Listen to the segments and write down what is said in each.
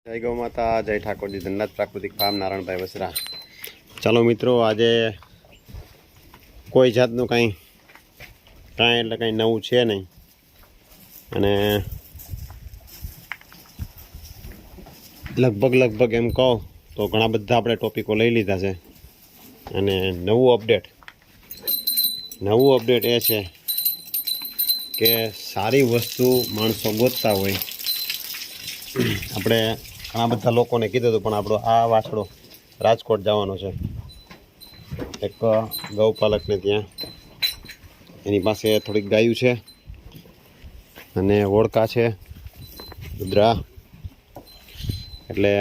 જય ગૌ માતા, જય ઠાકોરજી, ધનનાથ પ્રાકૃતિક ફાર્મ, નારાયણભાઈ વસરા. ચાલો મિત્રો, આજે કોઈ જાતનું કાંઈ એટલે કાંઈ નવું છે નહીં. અને લગભગ એમ કહો તો ઘણા બધા આપણે ટોપિકો લઈ લીધા છે. અને નવું અપડેટ એ છે કે સારી વસ્તુ માણસો ગોતતા હોય. આપણે ઘણા બધા લોકોને કીધું હતું, પણ આપણો આ વાછડો રાજકોટ જવાનો છે એક ગૌપાલકને ત્યાં. એની પાસે થોડીક ગાયું છે અને ઓળકા છે રુદ્રા. એટલે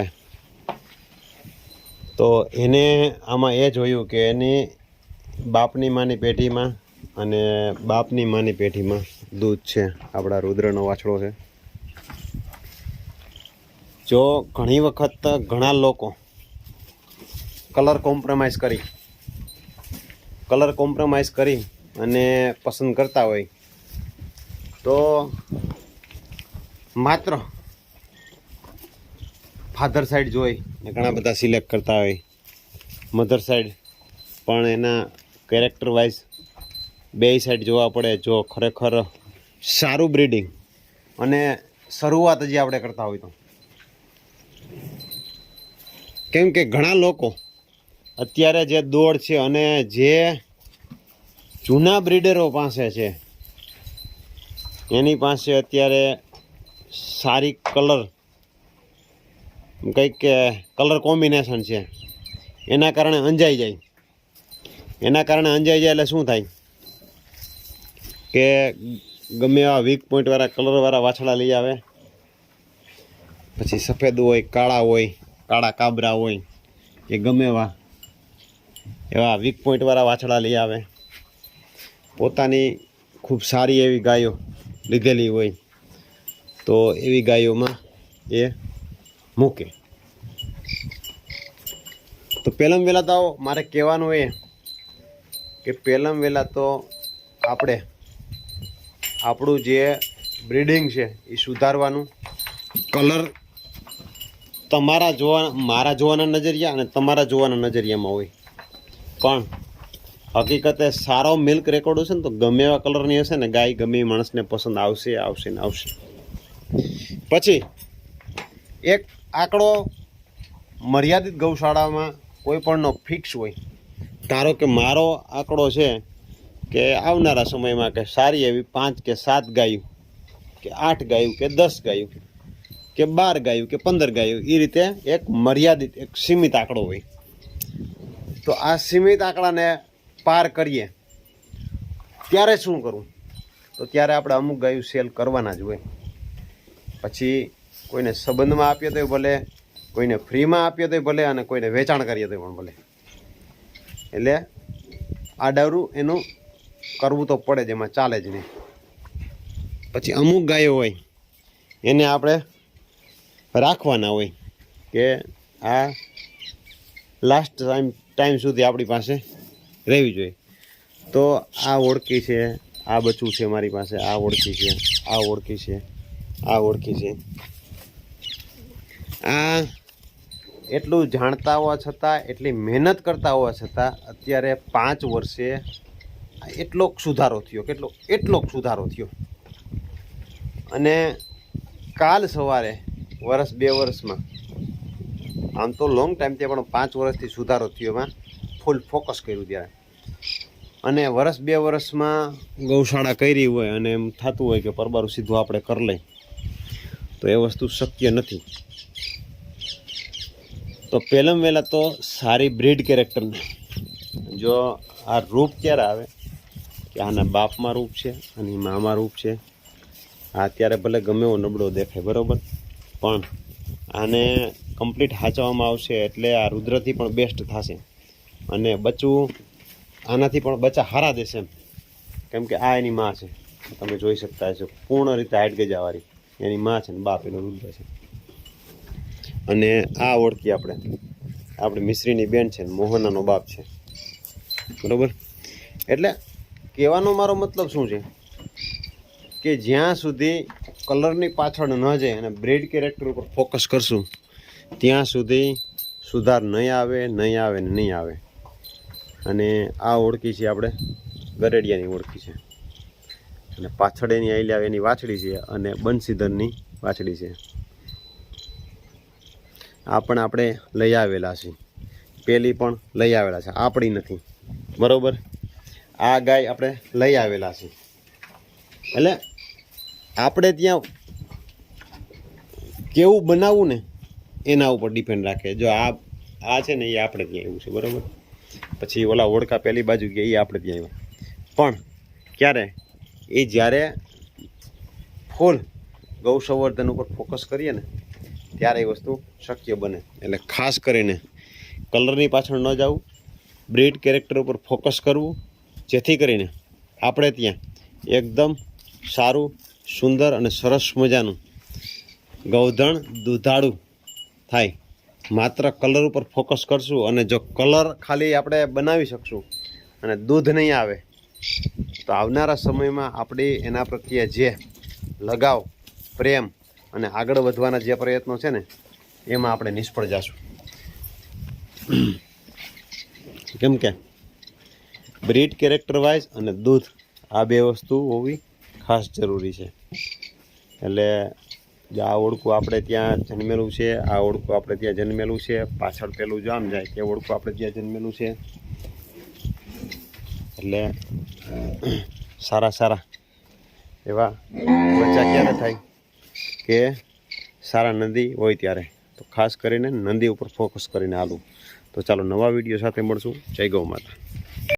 તો એને આમાં એ જોયું કે એની બાપની માની પેઢીમાં અને બાપની માની પેઢીમાં દૂધ છે. આપણા રુદ્રનો વાછડો છે. જો ઘણી વખત ઘણા લોકો કલર કોમ્પ્રોમાઇઝ કરી અને પસંદ કરતા હોય, તો માત્ર ફાધર સાઈડ જોઈ ને ઘણા બધા સિલેક્ટ કરતા હોય. મધર સાઈડ પણ એના કેરેક્ટર વાઇઝ બે સાઈડ જોવા પડે. જો ખરેખર સારું બ્રીડિંગ અને શરૂઆત હજી આપણે કરતા હોય તો. કેમ કે ઘણા લોકો અત્યારે જે દોડ છે અને જે જૂના બ્રીડરો પાસે છે, એની પાસે અત્યારે સારી કલર કોમ્બિનેશન છે. એના કારણે અંજાઈ જાય એટલે શું થાય કે ગમે એવા વીક પોઈન્ટવાળા કલરવાળા વાછડા લઈ આવે. પછી સફેદ હોય, કાળા હોય, કાળા કાબરા હોય, એ ગમે એવા વીક પોઈન્ટવાળા વાછડા લઈ આવે. પોતાની ખૂબ સારી એવી ગાયો લીધેલી હોય તો એવી ગાયોમાં એ મૂકે. તો પહેલાં તો મારે કહેવાનું એ કે પહેલાં તો આપણે આપણું જે બ્રીડિંગ છે એ સુધારવાનું. કલર મારા જોવાના નજરિયા અને તમારા જોવાના નજરિયામાં હોય, પણ હકીકતે સારો મિલ્ક રેકોર્ડ હશે ને તો ગમે એવા કલરની હશે ને ગાય ગમે એ માણસને પસંદ આવશે. પછી એક આંકડો મર્યાદિત ગૌશાળામાં કોઈ પણનો ફિક્સ હોય. ધારો કે મારો આંકડો છે કે આવનારા સમયમાં કે સારી એવી 5 કે 7 ગાયું કે 8 ગાયું કે 10 ગાયું કે 12 ગાયું કે 15 ગાયું, એ રીતે એક મર્યાદિત એક સીમિત આંકડો હોય. તો આ સીમિત આંકડાને પાર કરીએ ત્યારે શું કરવું? તો ત્યારે આપણે અમુક ગાયું સેલ કરવાના જ હોય. પછી કોઈને સંબંધમાં આપીએ તો ભલે, કોઈને ફ્રીમાં આપીએ તો ભલે, અને કોઈને વેચાણ કરીએ તો પણ ભલે. એટલે આડાવરું એનું કરવું તો પડે જ, એમાં ચાલે જ નહીં. પછી અમુક ગાયો હોય એને આપણે રાખવાના હોય કે આ લાસ્ટ ટાઈમ સુધી આપણી પાસે રહેવી જોઈએ. તો આ ઓળખી છે, આ બચ્ચું છે મારી પાસે, આ ઓળખી છે, આ ઓળખી છે, આ ઓળખી છે. આ એટલું જાણતા હોવા છતાં, એટલી મહેનત કરતા હોવા છતાં અત્યારે 5 વર્ષે એટલોક સુધારો થયો. અને કાલ સવારે વર્ષ 2 વર્ષમાં, આમ તો લોંગ ટાઈમ થયા પણ 5 વર્ષથી સુધારો થયો. એમાં ફૂલ ફોકસ કર્યું ત્યારે. અને વર્ષ 2 વર્ષમાં ગૌશાળા કરી હોય અને એમ થતું હોય કે પરબારું સીધું આપણે કરી લઈ, તો એ વસ્તુ શક્ય નથી. તો પહેલાં તો સારી બ્રીડ કેરેક્ટરને, જો આ રૂપ ક્યારે આવે કે આના બાપમાં રૂપ છે અને મામાં રૂપ છે. આ અત્યારે ભલે ગમે એવો નબળો દેખાય, બરાબર, પણ આને કમ્પ્લીટ હાચવવામાં આવશે એટલે આ રુદ્રથી પણ બેસ્ટ થશે. અને બચ્ચું આનાથી પણ બચ્ચા હારા દેશે. કેમ કે આ એની માં છે, તમે જોઈ શકતા હશો, પૂર્ણ રીતે હાઈટ ગજાવાળી એની માં છે ને બાપ એનો રુદ્ર છે. અને આ ઓળખી આપણે મિશ્રીની બેન છે, મોહનાનો બાપ છે, બરાબર. એટલે કહેવાનો મારો મતલબ શું છે કે જ્યાં સુધી કલરની પાછળ ન જાય અને બ્રીડ કેરેક્ટર ઉપર ફોકસ કરશું ત્યાં સુધી સુધાર નહીં આવે ને નહીં આવે. અને આ ઓળખી છે આપણે ગરેડિયાની ઓળખી છે, અને પાછળ એની આઈલા એની વાછડી છે, અને બંસીધરની વાછડી છે. આ પણ આપણે લઈ આવેલા છે, પેલી પણ લઈ આવેલા છે, આપણી નથી, બરોબર. આ ગાય આપણે લઈ આવેલા છે, એટલે આપણે ત્યાં કેવું બનાવવું ને એના ઉપર ડિપેન્ડ રાખે. જો આ છે ને એ આપણે ત્યાં એવું છે, બરોબર. પછી ઓલા ઓળકા પહેલી બાજુ ગયા એ આપણે ત્યાં આવ્યા. પણ ક્યારે એ જ્યારે ફૂલ ગૌ સંવર્ધન ઉપર ફોકસ કરીએ ને ત્યારે એ વસ્તુ શક્ય બને. એટલે ખાસ કરીને કલરની પાછળ ન જવું, બ્રીડ કેરેક્ટર ઉપર ફોકસ કરવું, જેથી કરીને આપણે ત્યાં એકદમ સારું, સુંદર અને સરસ મજાનું ગૌધણ દૂધાળું થાય. માત્ર કલર ઉપર ફોકસ કરશું, અને જો કલર ખાલી આપણે બનાવી શકશું અને દૂધ નહીં આવે તો આવનારા સમયમાં આપણી એના પ્રત્યે જે લગાવ, પ્રેમ અને આગળ વધવાના જે પ્રયત્નો છે ને એમાં આપણે નિષ્ફળ જશું. કેમ કે બ્રીડ કેરેક્ટર વાઇઝ અને દૂધ આ બે વસ્તુ હોવી ખાસ જરૂરી છે. એટલે આ ઓળખું આપણે ત્યાં જન્મેલું છે, આ ઓળખું આપણે ત્યાં જન્મેલું છે, પાછળ પેલું જો આમ જાય તે ઓળખું આપણે ત્યાં જન્મેલું છે. એટલે સારા એવા બચ્ચા ક્યારે થાય કે સારા નંદી હોય ત્યારે. તો ખાસ કરીને નંદી ઉપર ફોકસ કરીને હાલું. તો ચાલો નવા વિડીયો સાથે મળશું. જય ગૌ માતા.